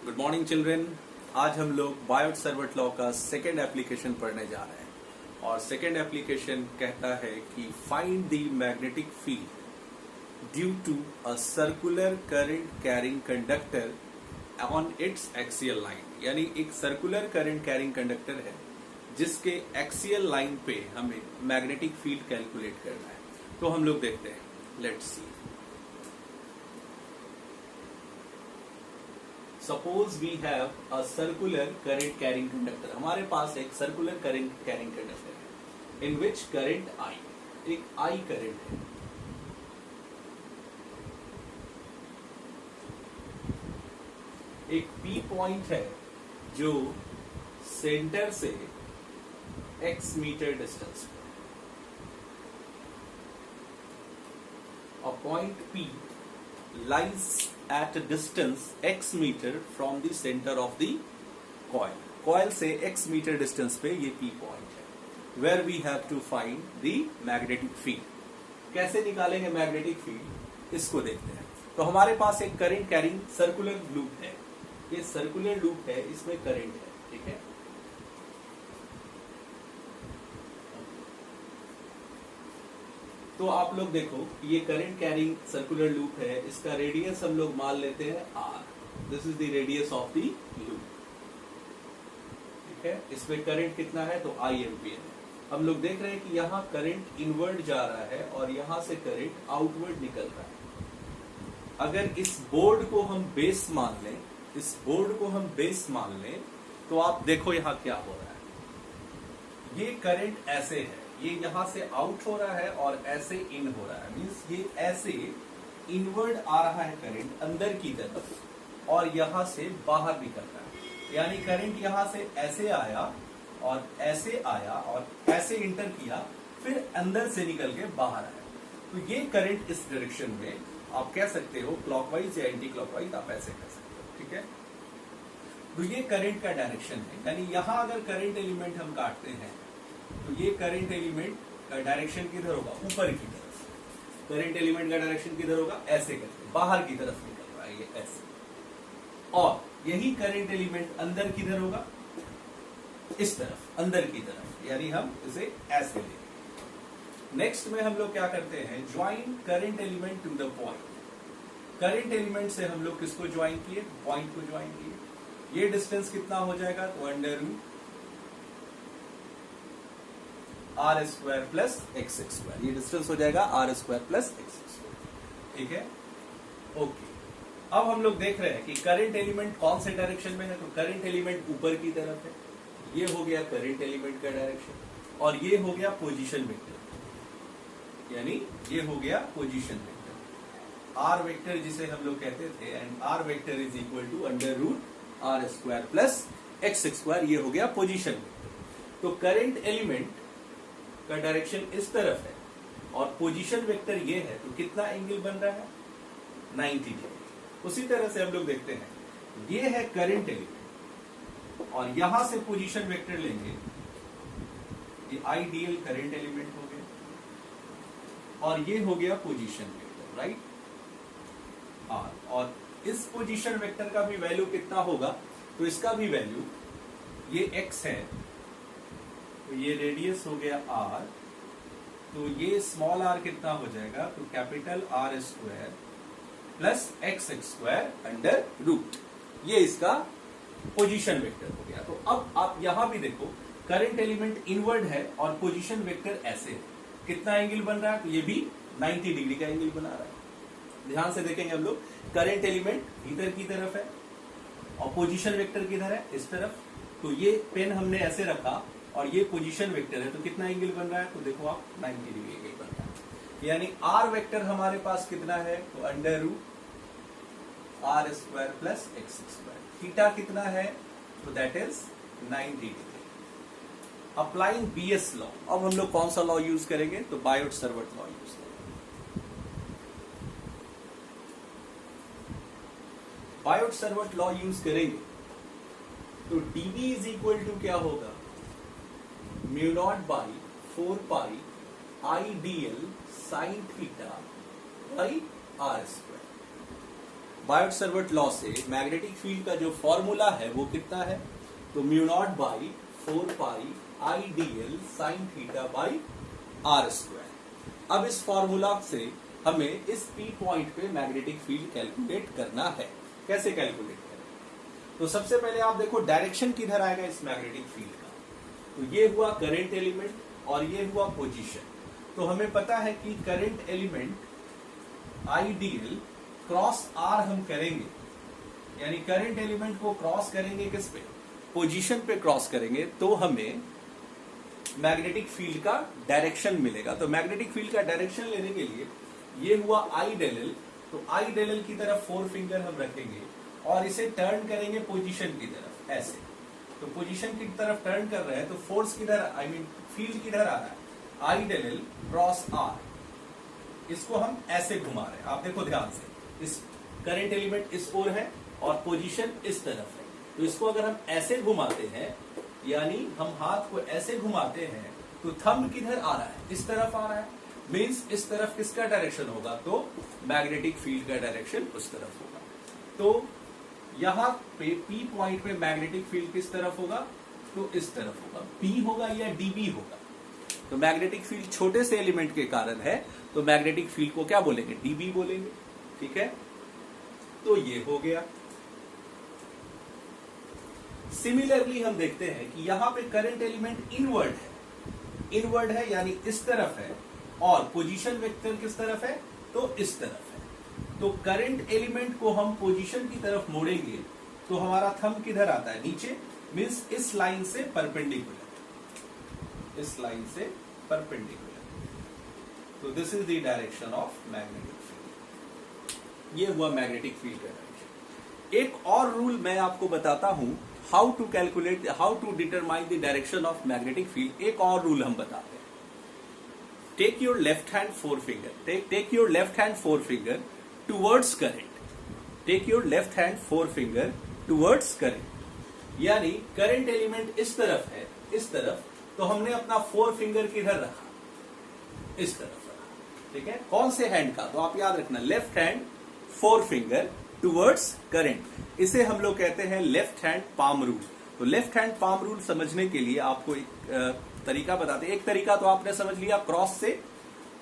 Good morning children. आज हम लोग बायोट सर्वट लॉ का सेकेंड एप्लीकेशन पढ़ने जा रहे हैं और सेकेंड एप्लीकेशन कहता है कि find the magnetic field due to a circular current carrying conductor on its axial line. यानी एक सर्कुलर करंट कैरिंग कंडक्टर है जिसके एक्सियल लाइन पे हमें मैग्नेटिक फील्ड कैलकुलेट करना है। तो हम लोग देखते हैं, let's see. Suppose we have a circular current carrying conductor। हमारे पास एक circular current carrying conductor है in which current I, एक I current है। एक P point है जो सेंटर से x मीटर डिस्टेंस पे। A point P lies at a distance x meter from the center of the coil। coil से x metre distance पे ये P point है where we have to find the magnetic field। कैसे निकालेंगे magnetic field, इसको देखते हैं। तो हमारे पास एक करंट कैरिंग सर्कुलर लूप है, ये सर्कुलर लूप है, इसमें करंट है, ठीक है। तो आप लोग देखो, ये करंट कैरिंग सर्कुलर लूप है, इसका रेडियस हम लोग मान लेते हैं r। This is the radius of the loop, ठीक है। इसमें करंट कितना है, तो I एम्पियर है। हम लोग देख रहे हैं कि यहाँ करंट इनवर्ड जा रहा है और यहाँ से करंट आउटवर्ड निकल रहा है। अगर इस बोर्ड को हम बेस मान लें, इस बोर्ड को हम बेस मान लें, तो आप देखो यहाँ क्या हो रहा है। ये करंट ऐसे है, ये यहां से आउट हो रहा है और ऐसे इन हो रहा है। मींस ये ऐसे इनवर्ड आ रहा है करंट अंदर की तरफ और यहां से बाहर निकल रहा है। यानी करंट यहां से ऐसे आया और ऐसे आया और ऐसे इंटर किया, फिर अंदर से निकल के बाहर आया। तो ये करंट इस डायरेक्शन में आप कह सकते हो क्लॉकवाइज या एंटी क्लॉकवाइज, आप ऐसे कह सकते हो, ठीक है। तो ये करंट का डायरेक्शन है। यानी यहां अगर करंट एलिमेंट हम काटते हैं तो ये करंट एलिमेंट का डायरेक्शन किधर होगा, ऊपर की तरफ। करंट एलिमेंट का डायरेक्शन किधर होगा, ऐसे करके बाहर की तरफ निकल रहा है, ये ऐसे। और यही करंट एलिमेंट अंदर किधर होगा, इस तरफ, अंदर की तरफ। यानी हम इसे ऐसे लेंगे। नेक्स्ट में हम लोग क्या करते हैं, join current element to the point. Current element से हम लोग किसको ज्वाइन किए, पॉइंट को ज्वाइन किए। ये डिस्टेंस कितना हो जाएगा, तो under root are square plus x square. ये डिस्टेंस हो जाएगा r square plus x square, ठीक है। ओके, अब हम लोग देख रहे हैं कि करंट एलिमेंट कौन से डायरेक्शन में है, तो करंट एलिमेंट ऊपर की तरफ है। ये हो गया करंट एलिमेंट का डायरेक्शन और ये हो गया पोजीशन वेक्टर। यानी ये हो गया पोजीशन वेक्टर, आर वेक्टर जिसे हम लोग कहते थे। And R vector is equal to under root are square plus x square. ये हो गया पोजीशन वेक्टर। तो करंट एलिमेंट का डायरेक्शन इस तरफ है और पोजीशन वेक्टर ये है, तो कितना एंगल बन रहा है, 90 डिग्री। उसी तरह से हम लोग देखते हैं, ये है करंट एलिमेंट और यहां से पोजीशन वेक्टर लेंगे, ये आइडियल करंट एलिमेंट हो गया और ये हो गया पोजीशन वेक्टर, राइट। और इस पोजीशन वेक्टर का भी वैल्यू कितना होगा, तो इसका भी वैल्यू, ये x है तो ये रेडियस हो गया r, तो ये स्मॉल r कितना हो जाएगा, तो capital R square plus x square under root. ये इसका पोजीशन वेक्टर हो गया। तो अब आप यहां भी देखो, करंट एलिमेंट इनवर्ड है और पोजीशन वेक्टर ऐसे है। कितना एंगल बन रहा है, तो ये भी 90 डिग्री का एंगल बना रहा है। ध्यान से देखेंगे हम लोग, करंट एलिमेंट भीतर की तरफ है और पोजीशन वेक्टर किधर है, इस तरफ। तो ये पेन हमने ऐसे रखा और ये पोजीशन वेक्टर है, तो कितना एंगल बन रहा है, तो देखो आप 90 डिग्री एंगल बन रहा है। यानी आर वेक्टर हमारे पास कितना है, तो under root are square plus x square. Theta कितना है, तो that is 90 degree. Applying BS law, अब हम लोग कौन सा लॉ यूज करेंगे, तो बायोट सर्वट लॉ यूज करेंगे। बायोट सर्वट लॉ यूज करेंगे तो डीबी इज इक्वल टू क्या होगा, mu naught by 4 pi I D L sine theta by are square. Biot Savart law से मैग्नेटिक फील्ड का जो फॉर्मूला है वो कितना है, तो mu naught by 4 pi I D L sine theta by are square. अब इस फॉर्मूला से हमें इस पी पॉइंट पे मैग्नेटिक फील्ड कैलकुलेट करना है। कैसे कैलकुलेट करें, तो सबसे पहले आप देखो डायरेक्शन किधर आएगा इस मैग्नेटिक फील्ड का, तो ये हुआ करंट एलिमेंट और ये हुआ पोजीशन। तो हमें पता है कि current element IDL cross R हम करेंगे, यानी करंट एलिमेंट को क्रॉस करेंगे किस पे, पोजीशन पे क्रॉस करेंगे, तो हमें मैग्नेटिक फील्ड का डायरेक्शन मिलेगा। तो मैग्नेटिक फील्ड का डायरेक्शन लेने के लिए ये हुआ आई डेल एल, तो आई डेल एल की तरफ 4 फिंगर हम रखेंगे और इसे टर्न करेंगे पोजीशन की तरफ ऐसे। तो पोजीशन की तरफ टर्न कर रहे हैं तो फोर्स किधर, आई मीन फील्ड किधर आ रहा है, आई डेल एल क्रॉस आर। इसको हम ऐसे घुमा रहे हैं, आप देखो ध्यान से, इस करंट एलिमेंट इस ओर है और पोजीशन इस तरफ है। तो इसको अगर हम ऐसे घुमाते हैं, यानी हम हाथ को ऐसे घुमाते हैं, तो थंब किधर आ रहा है, इस तरफ आ रहा है, मीन्स इस तरफ किसका डायरेक्शन होगा, तो मैग्नेटिक फील्ड का डायरेक्शन उस तरफ होगा। तो यहां पे पी पॉइंट पे मैग्नेटिक फील्ड किस तरफ होगा, तो इस तरफ होगा, पी होगा या डीबी होगा। तो मैग्नेटिक फील्ड छोटे से एलिमेंट के कारण है, तो मैग्नेटिक फील्ड को क्या बोलेंगे, डीबी बोलेंगे। ठीक है, तो ये हो गया। सिमिलरली हम देखते हैं कि यहां पे करंट एलिमेंट इनवर्ड है यानी इस तरफ है, और पोजीशन वेक्टर किस तरफ है, तो इस तरफ है। तो करंट एलिमेंट को हम पोजीशन की तरफ मोड़ेंगे तो हमारा थंब किधर आता है, नीचे, मींस इस लाइन से परपेंडिकुलर, इस लाइन से परपेंडिकुलर। तो this is the direction of magnetic field. ये हुआ मैग्नेटिक फील्ड का डायरेक्शन। एक और रूल मैं आपको बताता हूं, how to calculate, how to determine the direction of magnetic field. एक और रूल हम बताते हैं। Take your left hand 4 finger, take your left hand 4 finger towards current, take your left hand 4 finger towards current. यानी current element इस तरफ है, इस तरफ, तो हमने अपना 4 फिंगर किधर रखा, इस तरफ रखा। ठीक है, कौन से हैंड का, तो आप याद रखना, left hand 4 finger towards current. इसे हम लोग कहते हैं लेफ्ट हैंड पाम रूल। तो लेफ्ट हैंड पाम रूल समझने के लिए आपको एक तरीका बताते हैं। एक तरीका तो आपने समझ लिया, क्रॉस से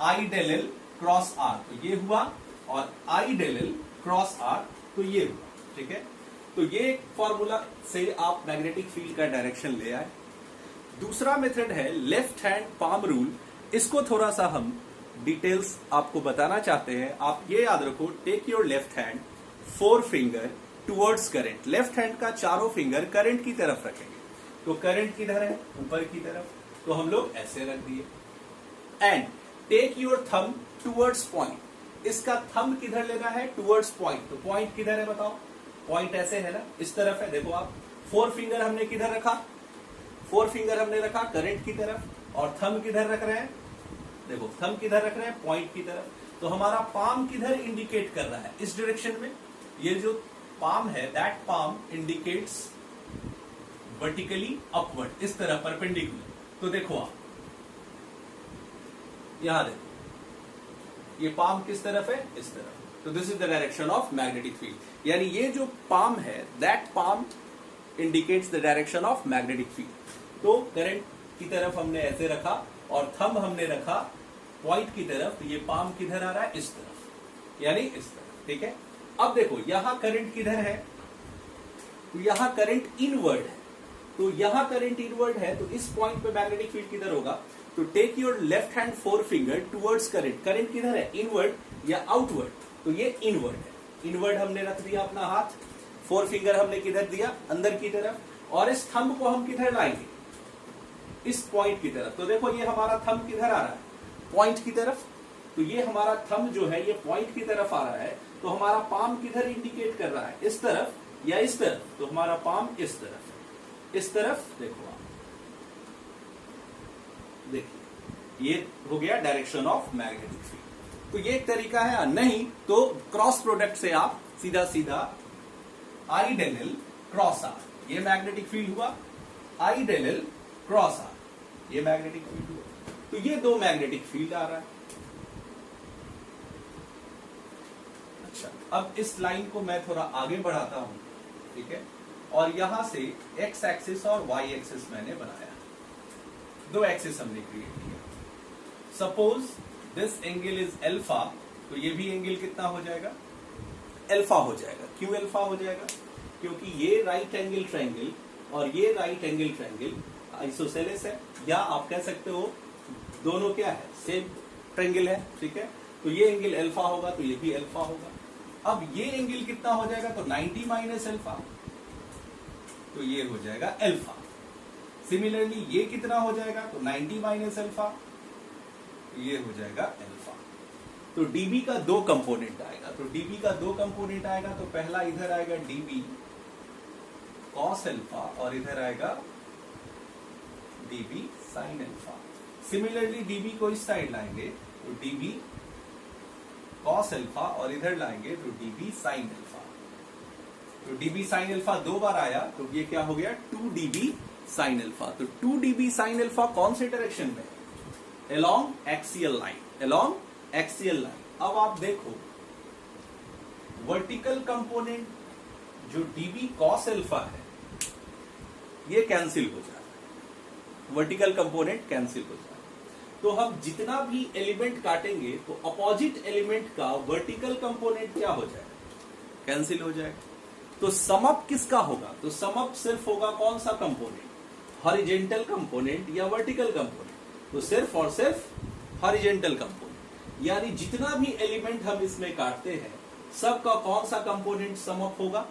आई डेल एल क्रॉस आर, तो ये हुआ, और आई डेल एल क्रॉस आर, तो ये हुआ। ठीक है, तो ये फॉर्मूला से आप मैग्नेटिक फील्ड का डायरेक्शन ले आए। दूसरा मेथड है लेफ्ट हैंड पाम रूल। इसको थोड़ा सा हम डिटेल्स आपको बताना चाहते हैं। आप ये याद रखो, take your left hand 4 finger towards current. Left hand का चारों फिंगर करंट की तरफ रखेंगे। तो करंट किधर है, ऊपर की तरफ, तो हम लोग ऐसे रख दिए। And take your thumb towards point. इसका थंब किधर लेना है, टुवर्ड्स पॉइंट। तो पॉइंट किधर है बताओ, पॉइंट ऐसे है ना, इस तरफ है। देखो आप, 4 फिंगर हमने किधर रखा, 4 फिंगर हमने रखा करंट की तरफ, और थंब किधर रख रहे हैं, देखो थंब किधर रख रहे हैं, पॉइंट की तरफ। तो हमारा पाम किधर इंडिकेट कर रहा है, इस डायरेक्शन में। ये जो पाम है, that palm indicates vertically upward, इस तरह परपेंडिकुलर। तो देखो आप यहां देखो, ये पाम किस तरफ है, इस तरफ। तो this is the direction of magnetic field. यानी ये जो पाम है, that palm indicates the direction of magnetic field. तो करंट की तरफ हमने ऐसे रखा और थंब हमने रखा पॉइंट की तरफ। तो ये पाम किधर आ रहा है, इस तरफ, यानी इस तरफ। ठीक है, अब देखो यहां करंट किधर है, तो यहां करंट इनवर्ड है। तो यहां करंट इनवर्ड है, तो इस पॉइंट पे मैग्नेटिक फील्ड किधर होगा, तो take your left hand 4 finger towards current. Current किधर है, इनवर्ड या आउटवर्ड, तो ये इनवर्ड है। इनवर्ड हमने रख दिया अपना हाथ, 4 फिंगर हमने किधर दिया, अंदर की तरफ, और इस थंब को हम किधर लाएंगे, इस पॉइंट की तरफ। तो देखो ये हमारा थंब किधर आ रहा है, पॉइंट की तरफ। तो ये हमारा थंब जो है ये पॉइंट की तरफ आ रहा है। तो हमारा पाम किधर इंडिकेट कर रहा है, इस तरफ या इस तरफ। तो हमारा पाम इस तरफ है, इस तरफ। देखो आप, देखिए ये हो गया डायरेक्शन ऑफ मैग्नेटिक फील्ड। तो ये एक तरीका है। नहीं तो क्रॉस प्रोडक्ट से आप सीधा सीधा आई डेल एल क्रॉस आर, ये मैग्नेटिक फील्ड हुआ, आई डेल एल क्रॉस आर, ये मैग्नेटिक फील्ड हुआ। तो ये 2 मैग्नेटिक फील्ड आ रहा है। अच्छा, अब इस लाइन को मैं थोड़ा आगे बढ़ाता हूं, ठीक है, और यहां से एक्स एक्सिस और वाई एक्सिस मैंने बनाया, दो एक्सिस हमने क्रिएट किया। Suppose this angle is alpha, तो ये भी एंगल कितना हो जाएगा, अल्फा हो जाएगा। क्यों अल्फा हो जाएगा, क्योंकि ये राइट एंगल ट्रायंगल और ये राइट एंगल ट्रायंगल आइसोसेलेस है, या आप कह सकते हो दोनों क्या है, सेम ट्रायंगल है, ठीक है। तो ये एंगल अल्फा होगा तो ये भी अल्फा होगा। अब ये एंगल कितना हो जाएगा, तो 90 माइनस अल्फा, तो ये हो जाएगा अल्फा। सिमिलरली ये कितना हो जाएगा, तो 90 माइनस अल्फा, ये हो जाएगा अल्फा। तो डीबी का दो कंपोनेंट आएगा, तो डीबी का दो कंपोनेंट आएगा, तो पहला इधर आएगा डीबी कॉस अल्फा और इधर आएगा dB sine alpha. Similarly dB को इस साइड लाएंगे तो डीबी कॉस अल्फा और इधर लाएंगे तो डीबी साइन अल्फा। तो डीबी साइन अल्फा दो बार आया तो ये क्या हो गया, 2 डीबी साइन अल्फा। तो 2 डीबी साइन अल्फा कौन से डायरेक्शन में, along axial line, along axial line. अब आप देखो वर्टिकल कंपोनेंट जो डीबी कॉस अल्फा है ये कैंसिल हो जाता है, वर्टिकल कंपोनेंट कैंसिल हो जाता है। तो हम जितना भी एलिमेंट काटेंगे तो अपोजिट एलिमेंट का वर्टिकल कंपोनेंट क्या हो जाएगा, कैंसिल हो जाएगा। तो सम अप किसका होगा, तो सम अप सिर्फ होगा कौन सा कंपोनेंट, हॉरिजॉन्टल कंपोनेंट या वर्टिकल कंपोनेंट, तो सिर्फ और सिर्फ हॉरिजॉन्टल कंपोनेंट। यानी जितना भी एलिमेंट हम इसमें काटते हैं सबका कौन सा कंपोनेंट सम अप होगा,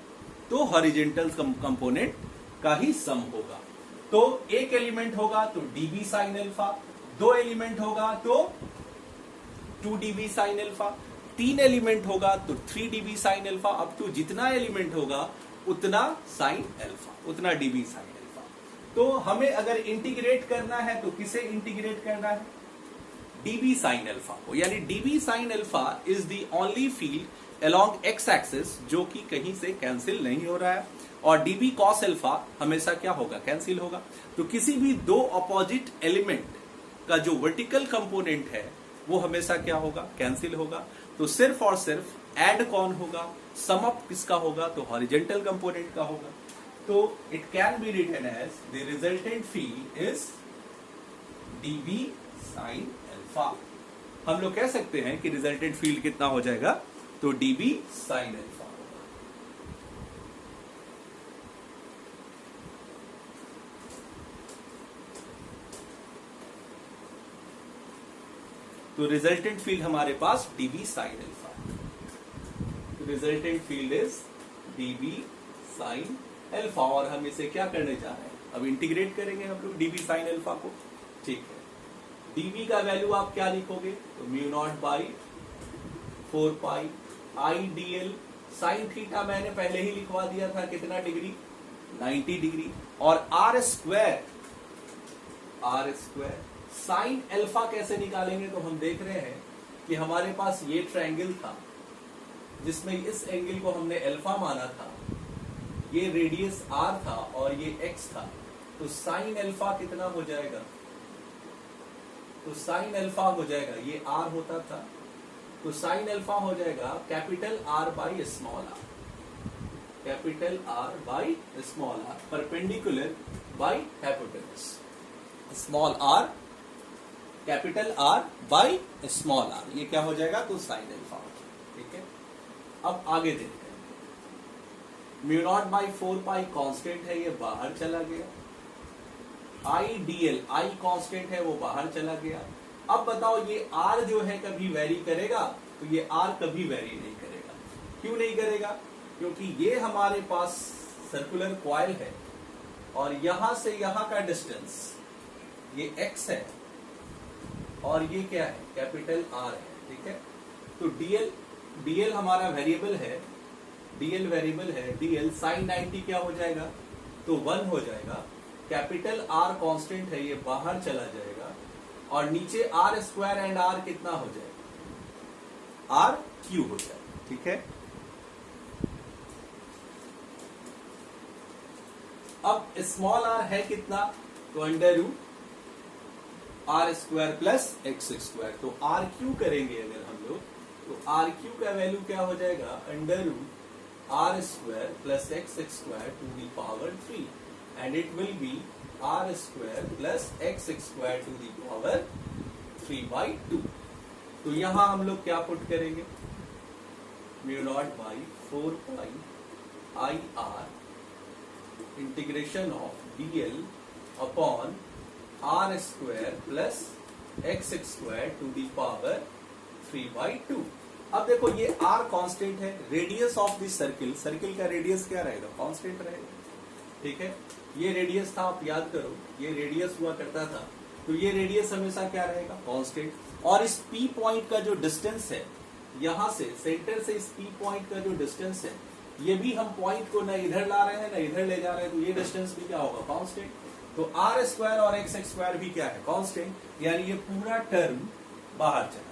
तो हॉरिजॉन्टल कंपोनेंट का ही सम होगा। तो एक एलिमेंट होगा तो डीबी साइन अल्फा, दो एलिमेंट होगा तो 2 डीबी साइन अल्फा, 3 एलिमेंट होगा तो 3 DB sine alpha, up to जितना एलिमेंट होगा उतना साइन अल्फा, उतना डीबी साइन अल्फा। तो हमें अगर इंटीग्रेट करना है तो किसे इंटीग्रेट करना है, डीबी साइन अल्फा को। यानी dB sine alpha is the only field along x axis जो कि कहीं से कैंसिल नहीं हो रहा है, और डीबी कॉस अल्फा हमेशा क्या होगा, कैंसिल होगा। तो किसी भी दो अपोजिट एलिमेंट का जो वर्टिकल कंपोनेंट है वो हमेशा क्या होगा, कैंसिल होगा। तो सिर्फ और सिर्फ ऐड कौन होगा, सम अप किसका होगा, तो हॉरिजॉन्टल कंपोनेंट का होगा। तो it can be written as the resultant field is DB sine alpha. हम लोग कह सकते हैं कि रिजल्टेंट फील्ड कितना हो जाएगा, तो डीबी साइन अल्फा। तो रिजल्टेंट फील्ड हमारे पास डीबी साइन अल्फा, तो resultant field is DB sine alpha. और हम इसे क्या करने जा रहे हैं, अब इंटीग्रेट करेंगे हम लोग डीबी साइन अल्फा को, ठीक है। डीबी का वैल्यू आप क्या लिखोगे, तो mu naught by 4 pi I D L sine theta मैंने पहले ही लिखवा दिया था, कितना डिग्री, 90 डिग्री, और आर स्क्वायर साइन अल्फा कैसे निकालेंगे, तो हम देख रहे हैं कि हमारे पास ये ट्रायंगल था जिसमें इस एंगल को हमने अल्फा माना था, ये रेडियस आर था और ये एक्स था। तो साइन अल्फा कितना हो जाएगा, तो साइन अल्फा हो जाएगा, ये आर होता था तो साइन अल्फा हो जाएगा capital R by small R, capital R by small R, perpendicular by hypotenuse, small R capital R by small R, ये क्या हो जाएगा, तो साइन अल्फा हो जाएगा, ठीक है। अब आगे देखते हैं, mu naught by 4 pi constant है, ये बाहर चला गया, आई डीएल आई कांस्टेंट है वो बाहर चला गया। अब बताओ ये आर जो है कभी वेरी करेगा, तो ये आर कभी वेरी नहीं करेगा। क्यों नहीं करेगा, क्योंकि ये हमारे पास सर्कुलर कॉइल है और यहां से यहां का डिस्टेंस ये एक्स है और ये क्या है, कैपिटल आर है, ठीक है। तो डीएल हमारा वेरिएबल है, डीएल वेरिएबल है, डीएल साइन 90 क्या हो जाएगा, तो 1 हो जाएगा, कैपिटल आर कांस्टेंट है ये बाहर चला जाएगा, और नीचे आर स्क्वायर एंड आर कितना हो जाएगा, आर क्यूब हो जाएगा, ठीक है। अब स्मॉल आर है कितना, तो under root are square plus x square, तो आर क्यू करेंगे अगर हम लोग तो आर क्यू का वैल्यू क्या हो जाएगा, under root are square plus x square to the power 3 and it will be R square plus x square to the power 3/2। तो यहां हम लोग क्या पुट करेंगे, mu naught by 4 pi I R integration of dl upon R square plus x square to the power 3/2। अब देखो ये r constant है, radius of this circle, circle का रेडियस क्या रहेगा, कांस्टेंट रहेगा, ठीक है। ये रेडियस था, आप याद करो ये रेडियस हुआ करता था, तो ये रेडियस हमेशा क्या रहेगा, कांस्टेंट। और इस P पॉइंट का जो डिस्टेंस है, यहां से सेंटर से इस P पॉइंट का जो डिस्टेंस है, ये भी हम पॉइंट को ना इधर ला रहे हैं ना इधर ले जा रहे हैं, तो ये डिस्टेंस भी क्या होगा, कांस्टेंट। तो आर स्क्वायर और एक्स स्क्वायर भी क्या है, कांस्टेंट, यानी ये पूरा टर्म बाहर चला।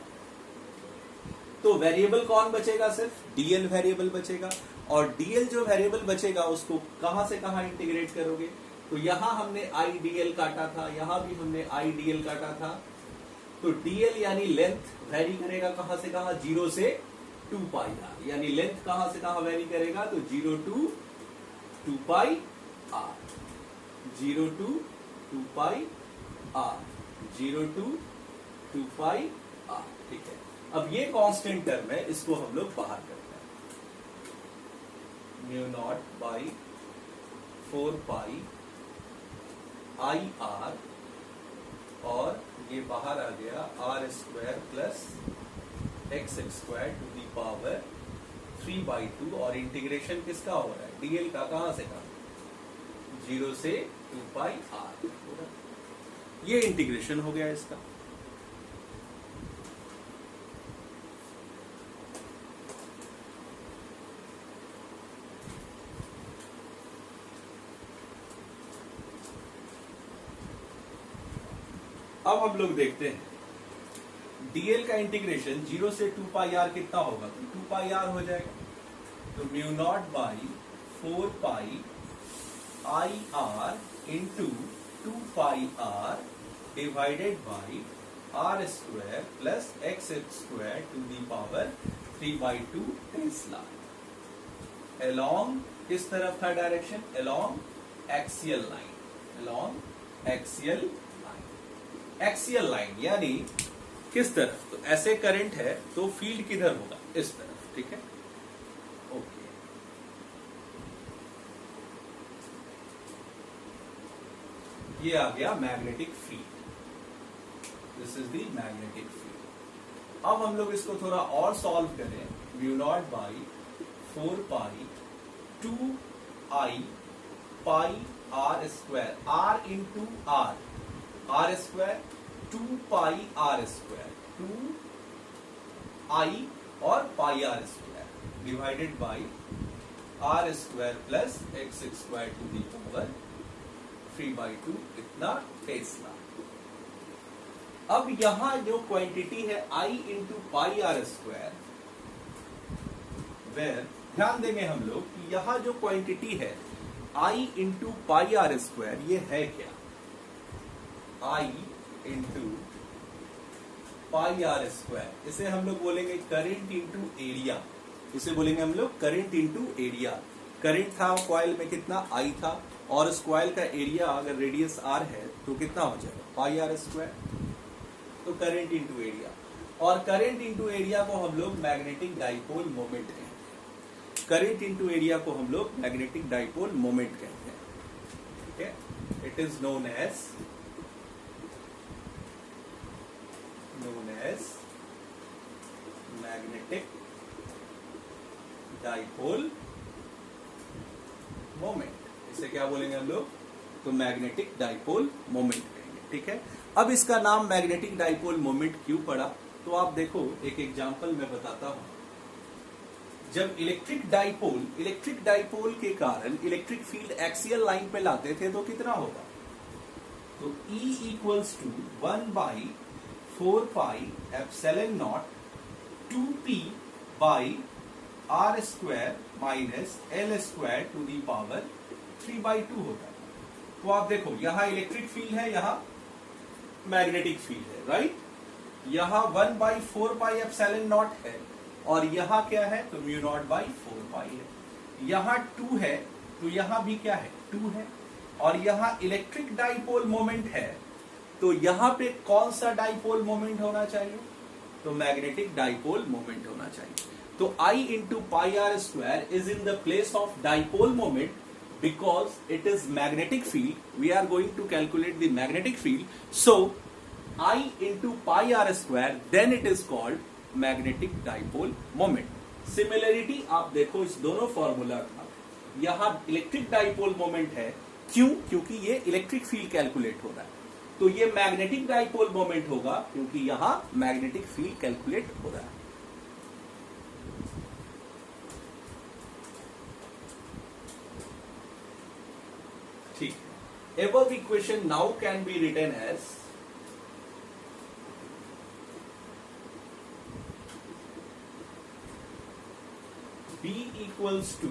तो वेरिएबल कौन बचेगा, सिर्फ डीएल वेरिएबल बचेगा। और डीएल जो वेरिएबल बचेगा उसको कहां से कहां इंटीग्रेट करोगे, तो यहां हमने आई डीएल काटा था, यहां भी हमने आई डीएल काटा था। तो डीएल यानी लेंथ वेरी करेगा कहां से कहां, 0 से 2 पाई आर, यानी लेंथ कहां से कहां वेरी करेगा, तो 0 to 2 pi R, 0 to 2 pi R, 0 to 2 pi R, ठीक है। अब ये कांस्टेंट टर्म है, इसको हम लोग बाहर करते हैं, mu naught by 4 pi I R, और ये बाहर आ गया R square plus x square to the power 3/2। और इंटीग्रेशन किसका हो रहा है, डीएल का, कहां से कहां, 0 से 2 पाई आर, ये इंटीग्रेशन हो गया इसका। अब हम लोग देखते हैं डीएल का इंटीग्रेशन 0 से 2 पाई आर कितना होगा, तो 2 पाई आर हो जाएगा। तो mu naught by 4 pi I R into 2 pi R divided by are square plus x square to the power 3/2 tesla. Along किस तरफ था direction, along axial line, along axial line, axial line यानी किस तरफ, तो ऐसे करंट है तो फील्ड किधर होगा, इस तरफ, ठीक है, ओके। ये आ गया magnetic field, this is the magnetic field. अब हम लोग इसको थोड़ा और सॉल्व करें, mu naught by 4 pi 2 I pi are square, r into r, r square 2 pi are square, 2 I और pi are square divided by are square plus x square to the power 3/2, इतना tesla. अब यहां जो quantity है I into pi are square, where ध्यान देंगे हम लोग कि यहां जो क्वांटिटी है I into pi are square, ये है क्या, आई इंटू पाई आर स्क्वायर, इसे हम लोग बोलेंगे करंट इंटू एरिया, इसे बोलेंगे हम लोग करंट इंटू एरिया। करंट था कॉइल में कितना, आई था, और इस कॉइल का एरिया अगर रेडियस आर है तो कितना हो जाएगा, पाई आर स्क्वायर, तो करंट इंटू एरिया। और करंट इंटू एरिया को हम लोग मैग्नेटिक डाइपोल मोमेंट कहते हैं, करंट इंटू एरिया को हम लोग मैग्नेटिक डाइपोल मोमेंट कहते हैं, ठीक है। It is known as magnetic dipole moment, इसे क्या बोलेंगे हम लोग, तो मैग्नेटिक डाइपोल मोमेंट कहेंगे, ठीक है। अब इसका नाम मैग्नेटिक डाइपोल मोमेंट क्यों पड़ा, तो आप देखो एक एग्जांपल मैं बताता हूं। जब इलेक्ट्रिक डाइपोल के कारण इलेक्ट्रिक फील्ड एक्सियल लाइन पे लाते थे तो कितना होगा, तो E equals to 1/4 pi epsilon naught 2p by are square minus L square to the power 3/2 होता है। तो आप देखो यहां इलेक्ट्रिक फील्ड है, यहां मैग्नेटिक फील्ड है, राइट। यहां 1/4 पाई एप्सिलॉन नॉट है, और यहां क्या है तो म्यू नॉट बाई 4 पाई है। यहां 2 है तो यहां भी क्या है 2 है। और यहां इलेक्ट्रिक डाइपोल मोमेंट है तो यहां पे कौन सा डाइपोल मोमेंट होना चाहिए तो मैग्नेटिक डाइपोल मोमेंट होना चाहिए। तो I into pi r square is in the place of dipole moment because it is magnetic field. We are going to calculate the magnetic field. So I into pi r square then it is called magnetic dipole moment. Similarity आप देखो इस दोनों formula का, यहां electric dipole moment है क्यों, क्योंकि ये इलेक्ट्रिक फील्ड कैलकुलेट हो रहा है। तो ये मैग्नेटिक डाइपोल मोमेंट होगा क्योंकि यहां मैग्नेटिक फील्ड कैलकुलेट हो रहा है। ठीक है, above equation now can be written as B equals to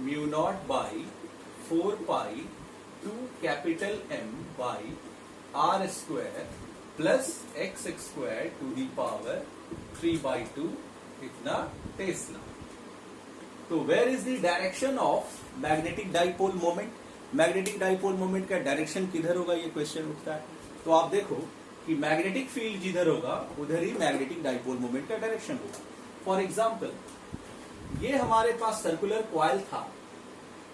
mu naught by 4 pi 2 capital M by R square plus X square to the power 3 by 2 इतना tesla. तो where is the direction of magnetic dipole moment, magnetic dipole moment का direction किधर होगा ये question उठता है। तो आप देखो कि मैग्नेटिक फील्ड जिधर होगा उधर ही मैग्नेटिक डाइपोल मोमेंट का डायरेक्शन होगा। फॉर एग्जाम्पल ये हमारे पास सर्कुलर कॉइल था,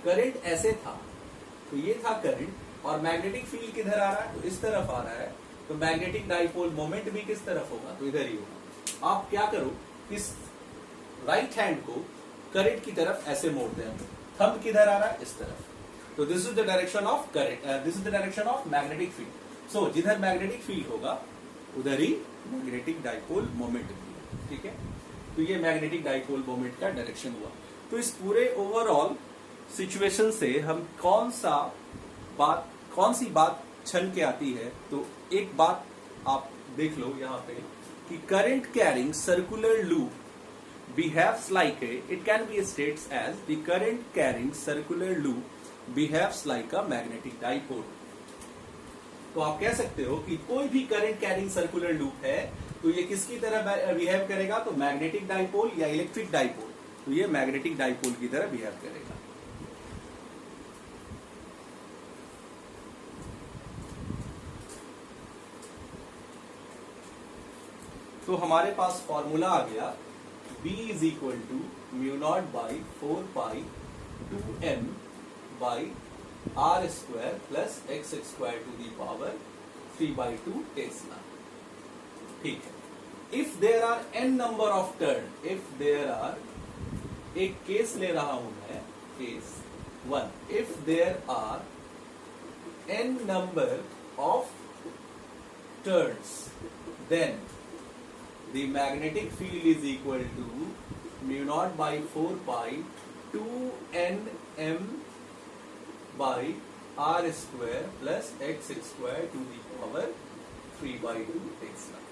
करंट ऐसे था, तो ये था करंट और मैग्नेटिक फील्ड किधर आ रहा है तो इस तरफ आ रहा है, तो मैग्नेटिक डाइपोल मोमेंट भी किस तरफ होगा तो इधर ही होगा। आप क्या करो, इस राइट हैंड को करंट की तरफ ऐसे मोड़ते हैं, थंब किधर आ रहा है इस तरफ, तो this is the direction of current, this is the direction of magnetic field. So जिधर मैग्नेटिक फील्ड होगा उधर ही मैग्नेटिक डाइपोल मोमेंट भी है। ठीक है, तो ये मैग्नेटिक डाइपोल मोमेंट का डायरेक्शन हुआ। तो इस पूरे ओवरऑल सिचुएशन से हम कौन सी बात छन के आती है, तो एक बात आप देख लो यहाँ पे कि current carrying circular loop behaves like it can be stated as the current carrying circular loop behaves like a magnetic dipole। तो आप कह सकते हो कि कोई भी करंट कैरिंग सर्कुलर लूप है तो ये किसकी तरह बिहेव करेगा, तो मैग्नेटिक डाइपोल या इलेक्ट्रिक डाइपोल, तो ये मैग्नेटिक डाइपोल की तरह बिहेव करेगा। तो हमारे पास फॉर्मूला आ गया B is equal to mu naught by 4 pi 2m by r square plus x square to the power 3 by 2 Tesla। ठीक है, if there are n number of turn, if there are, एक case ले रहा हूं मैं, case 1, if there are n number of turns then the magnetic field is equal to mu naught by 4 pi 2 nm by r square plus x square to the power 3 by 2 Tesla।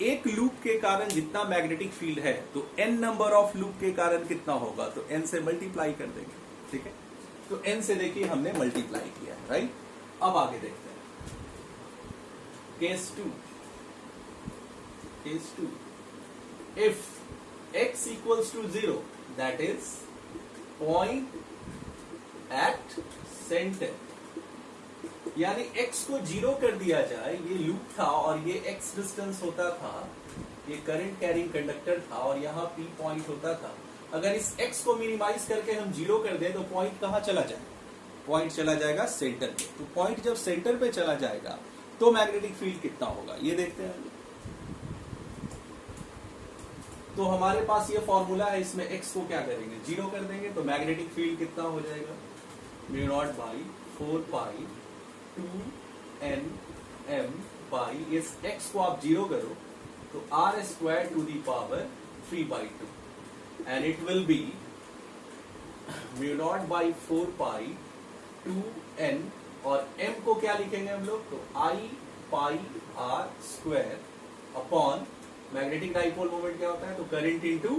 एक loop के कारण जितना magnetic field है तो n number of loop के कारण कितना होगा, तो n से मल्टीप्लाई कर देंगे। ठीक है, तो n से देखिए हमने मल्टीप्लाई किया है, राइट। अब आगे देखते हैं case 2। Case 2, if x equals to 0, that is point at center, यानी x को 0 कर दिया जाए, ये लूप था और ये x डिस्टेंस होता था, ये करंट कैरिंग कंडक्टर था और यहाँ P पॉइंट होता था। अगर इस x को मिनिमाइज करके हम 0 कर दें तो पॉइंट कहाँ चला जाएगा, पॉइंट चला जाएगा सेंटर पे। तो पॉइंट जब सेंटर पे चला जाएगा तो मैग्नेटिक फील्ड कितना होगा ये देखते हैं। तो हमारे पास ये फॉर्मूला है, इसमें x को क्या करेंगे 0 कर देंगे, तो मैग्नेटिक फील्ड कितना हो जाएगा mu naught by 4 pi 2 nm by, इस x को आप 0 करो तो r square to the power 3 by 2 and it will be mu naught by 4 pi 2n, और m को क्या लिखेंगे हम लोग, तो I pi r square upon magnetic dipole moment क्या होता है, तो करंट इनटू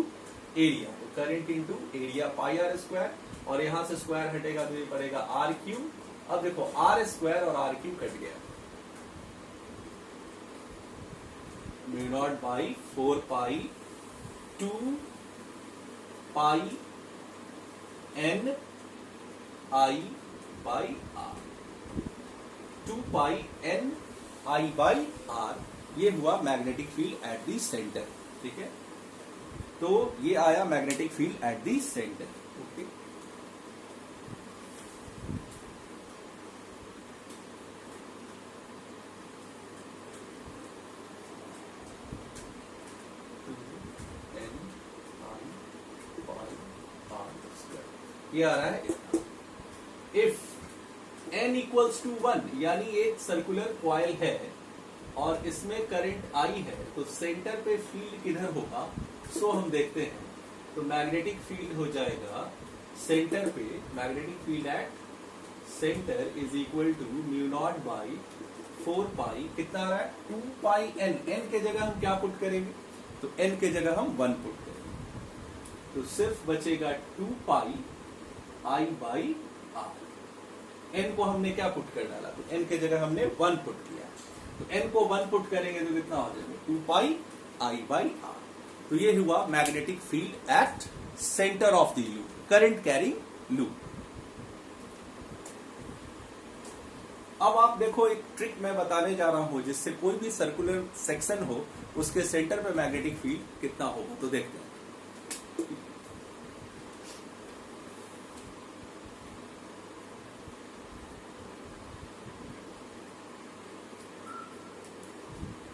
एरिया, तो current into area pi are square, और यहां से स्क्वायर हटेगा तो ये पड़ेगा आर क्यू। अब देखो आर स्क्वायर और आर क्यू कट गया, mu naught by 4 pi 2 pi n i by r, 2 pi n i by r, ये हुआ magnetic field at the center. ठीक है, तो ये आया magnetic field at the center. Okay, ये आ रहा है इफ n इक्वल्स टू 1, यानी एक सर्कुलर कॉइल है और इसमें करंट आई है, तो सेंटर पे फील्ड किधर होगा, सो हम देखते हैं। तो मैग्नेटिक फील्ड हो जाएगा सेंटर पे, magnetic field at center is equal to mu naught by 4 pi, कितना आ रहा है 2 पाई n, n के जगह हम क्या पुट करेंगे, तो n के जगह हम 1 पुट करेंगे, तो सिर्फ बचेगा 2 पाई i बाई r। n को हमने क्या पुट कर डाला, तो n के जगह हमने 1 पुट किया, तो n को 1 पुट करेंगे तो कितना हो जाएगा 2 पाई i बाई r। तो ये हुआ magnetic field at centre of the loop, current carrying loop. अब आप देखो, एक ट्रिक मैं बताने जा रहा हूं जिससे कोई भी सर्कुलर सेक्शन हो उसके सेंटर पे मैग्नेटिक फील्ड कितना होगा, तो देखते हैं।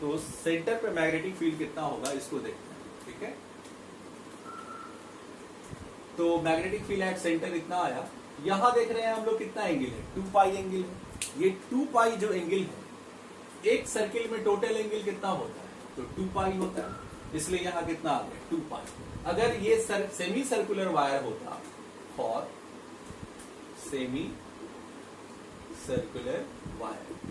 तो सेंटर पे मैग्नेटिक फील्ड कितना होगा इसको देखते हैं। ठीक है, तो मैग्नेटिक फील्ड एट सेंटर इतना आया। यहां देख रहे हैं हम लोग कितना एंगल है, 2 पाई एंगल है। ये 2 पाई जो एंगल है, एक सर्किल में टोटल एंगल कितना होता है, तो 2 पाई होता है, इसलिए यहां कितना आ गया 2 पाई। अगर ये सेमी सर्कुलर वायर होता, फॉर सेमी सर्कुलर वायर,